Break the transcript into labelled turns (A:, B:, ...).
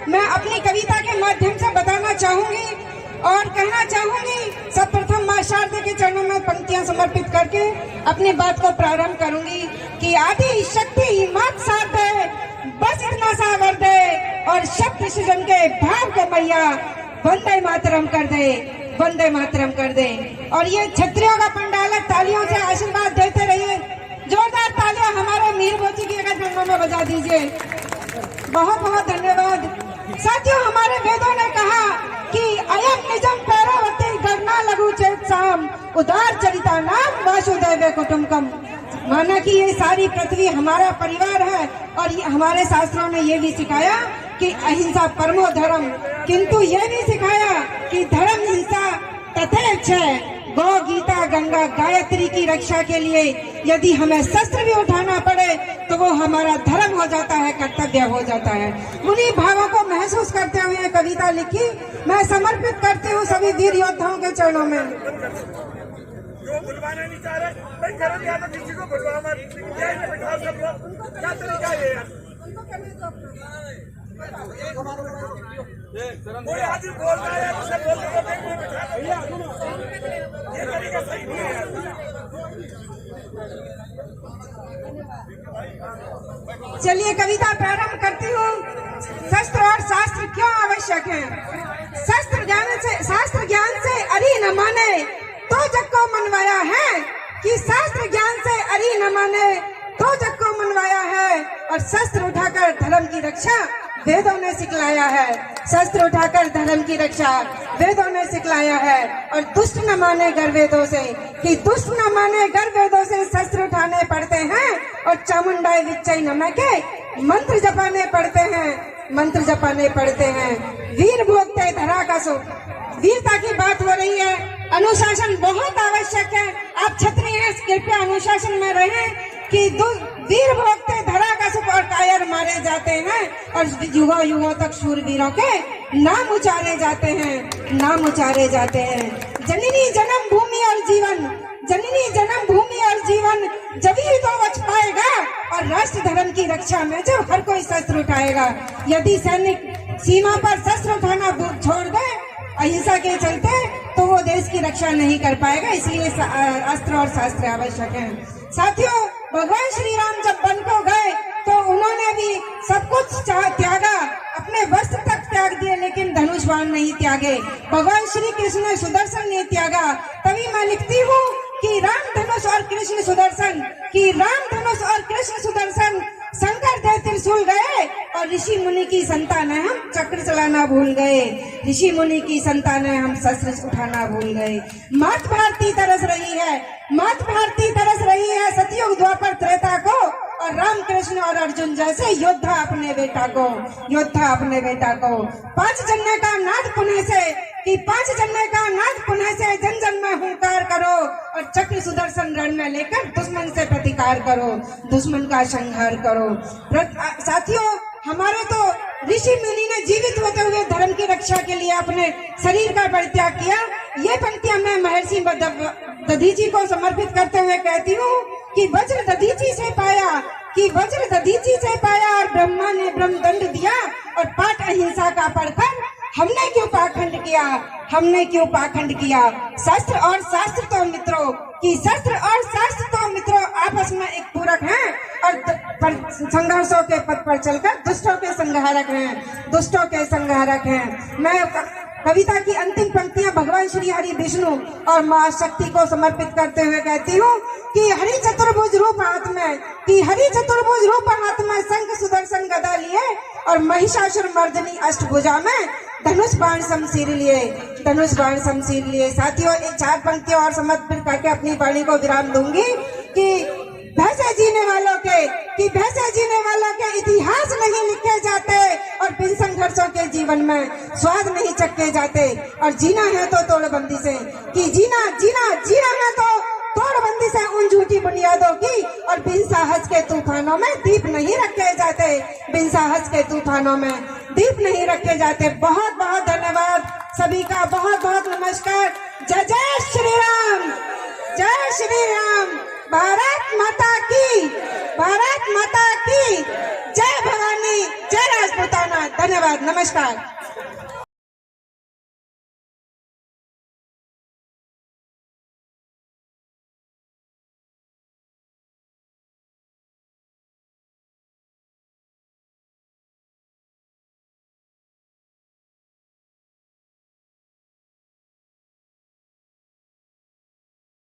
A: मैं अपनी कविता के माध्यम से बताना चाहूंगी और कहना चाहूंगी। सर्वप्रथम मां शारदा के चरणों में पंक्तियां समर्पित करके अपनी बात को प्रारंभ करूंगी कि आदि शक्ति मात साथ है, बस इतना सा वर दे और शब्द सृजन के भाव को मैया वंदे मातरम कर दे, वंदे मातरम कर दे। और ये क्षत्रियों का पंडाल है, तालियों से आशीर्वाद देते रहिए। जोरदार तालियां हमारे मीर मोची की अगर चरणों में बजा दीजिए। बहुत बहुत धन्यवाद। साथियों, हमारे वेदों ने कहा कि अयम निजम पैरावती गणना लघु चेत साम उदार चरिता नाम वासुदेव कुटुंबकम। माना कि ये सारी पृथ्वी हमारा परिवार है और ये हमारे शास्त्रों ने ये भी सिखाया कि अहिंसा परमो धर्म, किंतु ये भी सिखाया कि धर्म हिंसा तथेच्छ है। गौ गीता गंगा गायत्री की रक्षा के लिए यदि हमें शस्त्र भी उठाना पड़े तो वो हमारा धर्म हो जाता है, कर्तव्य हो जाता है। उन्हीं भावों को महसूस करते हुए कविता लिखी, मैं समर्पित करती हूँ सभी वीर योद्धाओं के चरणों में।
B: जो बुलवाना नहीं चाह रहे, भाई करो या तो किसी को बुलवा मत, क्या इन्हें बिठाओ सब लोग, क्या तरीका है यार? कोई आदमी बोल रहा है, उसे बोलने को देख में बिठा दो, ये तरीका सही नहीं है यार।
A: चलिए कविता प्रारंभ करती हूँ। शस्त्र और शास्त्र क्यों आवश्यक है? शास्त्र ज्ञान से अरि न माने तो जग को मनवाया है, कि शास्त्र ज्ञान से अरि न माने तो जग को मनवाया है। और शस्त्र उठाकर धर्म की रक्षा वेदों ने सिखलाया है, शस्त्र उठाकर धर्म की रक्षा वेदों ने सिखलाया है। और दुष्ट न माने गर वेदों से, कि दुष्ट न माने गर वेदों से शस्त्र उठाने पड़ते हैं। और चामुंडाई विच्चई नमः के मंत्र जपाने पड़ते हैं, मंत्र जपाने पड़ते हैं। वीर भोगते धरा का सुख, वीरता की बात हो रही है। अनुशासन बहुत आवश्यक है। आप क्षत्रिय हैं, कृपया अनुशासन में रहें कि वीर भोगते धरा का सुख और कायर मारे जाते हैं। और युगों युगों तक शूरवीरों के नाम उचारे जाते हैं, नाम उचारे जाते हैं। जननी जन्म भूमि और जीवन, जननी जन्म भूमि और जीवन जब ही तो बच पाएगा। और राष्ट्र धर्म की रक्षा में जब हर कोई शस्त्र उठाएगा। यदि सैनिक सीमा पर शस्त्र उठाना छोड़ दे अहिंसा के चलते, तो वो देश की रक्षा नहीं कर पाएगा। इसलिए अस्त्र और शास्त्र आवश्यक है। साथियों, भगवान श्री राम जब वन को गए तो उन्होंने भी सब कुछ त्यागा, अपने वस्त्र तक त्याग दिए, लेकिन धनुष बाण नहीं त्यागे। भगवान श्री कृष्ण ने सुदर्शन नहीं त्यागा। तभी मैं लिखती हूँ कि राम धनुष और कृष्ण सुदर्शन, कि राम धनुष और कृष्ण सुदर्शन, शंकर दे त्रिशूल गए और ऋषि मुनि की संतान है हम चक्र चलाना भूल गए। ऋषि मुनि की संतान है हम शस्त्र उठाना भूल गए। मात भारती तरस रही है, मात भारती तरस रही है सतयुग द्वापर त्रेता को। और राम कृष्ण और अर्जुन जैसे योद्धा अपने बेटा को, योद्धा अपने बेटा को। पांच जन्मे का नाद पुनः से, कि पांच जन्मे का नाद पुनः से जन जन में हुंकार करो। और चक्र सुदर्शन रण में लेकर दुश्मन से प्रतिकार करो, दुश्मन का संहार करो। साथियों, हमारे तो ऋषि मुनि ने जीवित होते हुए धर्म की रक्षा के लिए अपने शरीर का परित्याग किया। ये पंक्तियां मैं महर्षि दधीची को समर्पित करते हुए कहती हूँ कि वज्र दधीची से पाया, कि वज्र दधीची से पाया और ब्रह्मा ने ब्रह्म दंड दिया। और पाठ अहिंसा का पढ़कर हमने क्यों पाखंड किया, हमने क्यों पाखंड किया। शस्त्र और शास्त्र तो मित्रों, कि शस्त्र और शास्त्र तो मित्रों आपस में एक पूरक हैं और संघर्षों के पथ पर चलकर दुष्टों के संहारक हैं, दुष्टों के संहारक हैं। मैं कविता की अंतिम पंक्तियां भगवान श्री हरि विष्णु और मां शक्ति को समर्पित करते हुए कहती हूँ कि हरि चतुर्भुज रूप हाथ में, कि हरि चतुर्भुज रूप हाथ में शंख सुदर्शन गदा लिए। और महिषासुर मर्दनी अष्टभुजा में धनुष बाण शमशीर लिए, धनुष बाण शमशीर लिए। साथियों, एक चार पंक्तियां और समर्पित करके अपनी वाणी को विराम दूंगी कि भैंसे जीने वालों के, कि भैंसे जीने वालों के इतिहास नहीं लिखे जाते। और बिन संघर्षों के जीवन में स्वाद नहीं चखे जाते। और जीना है तो तोड़बंदी से, कि जीना है तो तोड़बंदी से उन झूठी बुनियादों की। और बिन साहस के तूफानों में दीप नहीं रखे जाते, बिन साहस के तूफानों में दीप नहीं रखे जाते। बहुत बहुत धन्यवाद सभी का, बहुत बहुत नमस्कार। जय जय श्री राम, जय श्री राम। भारत माता की, भारत माता की जय। भवानी, जय राजपूताना। धन्यवाद, नमस्कार।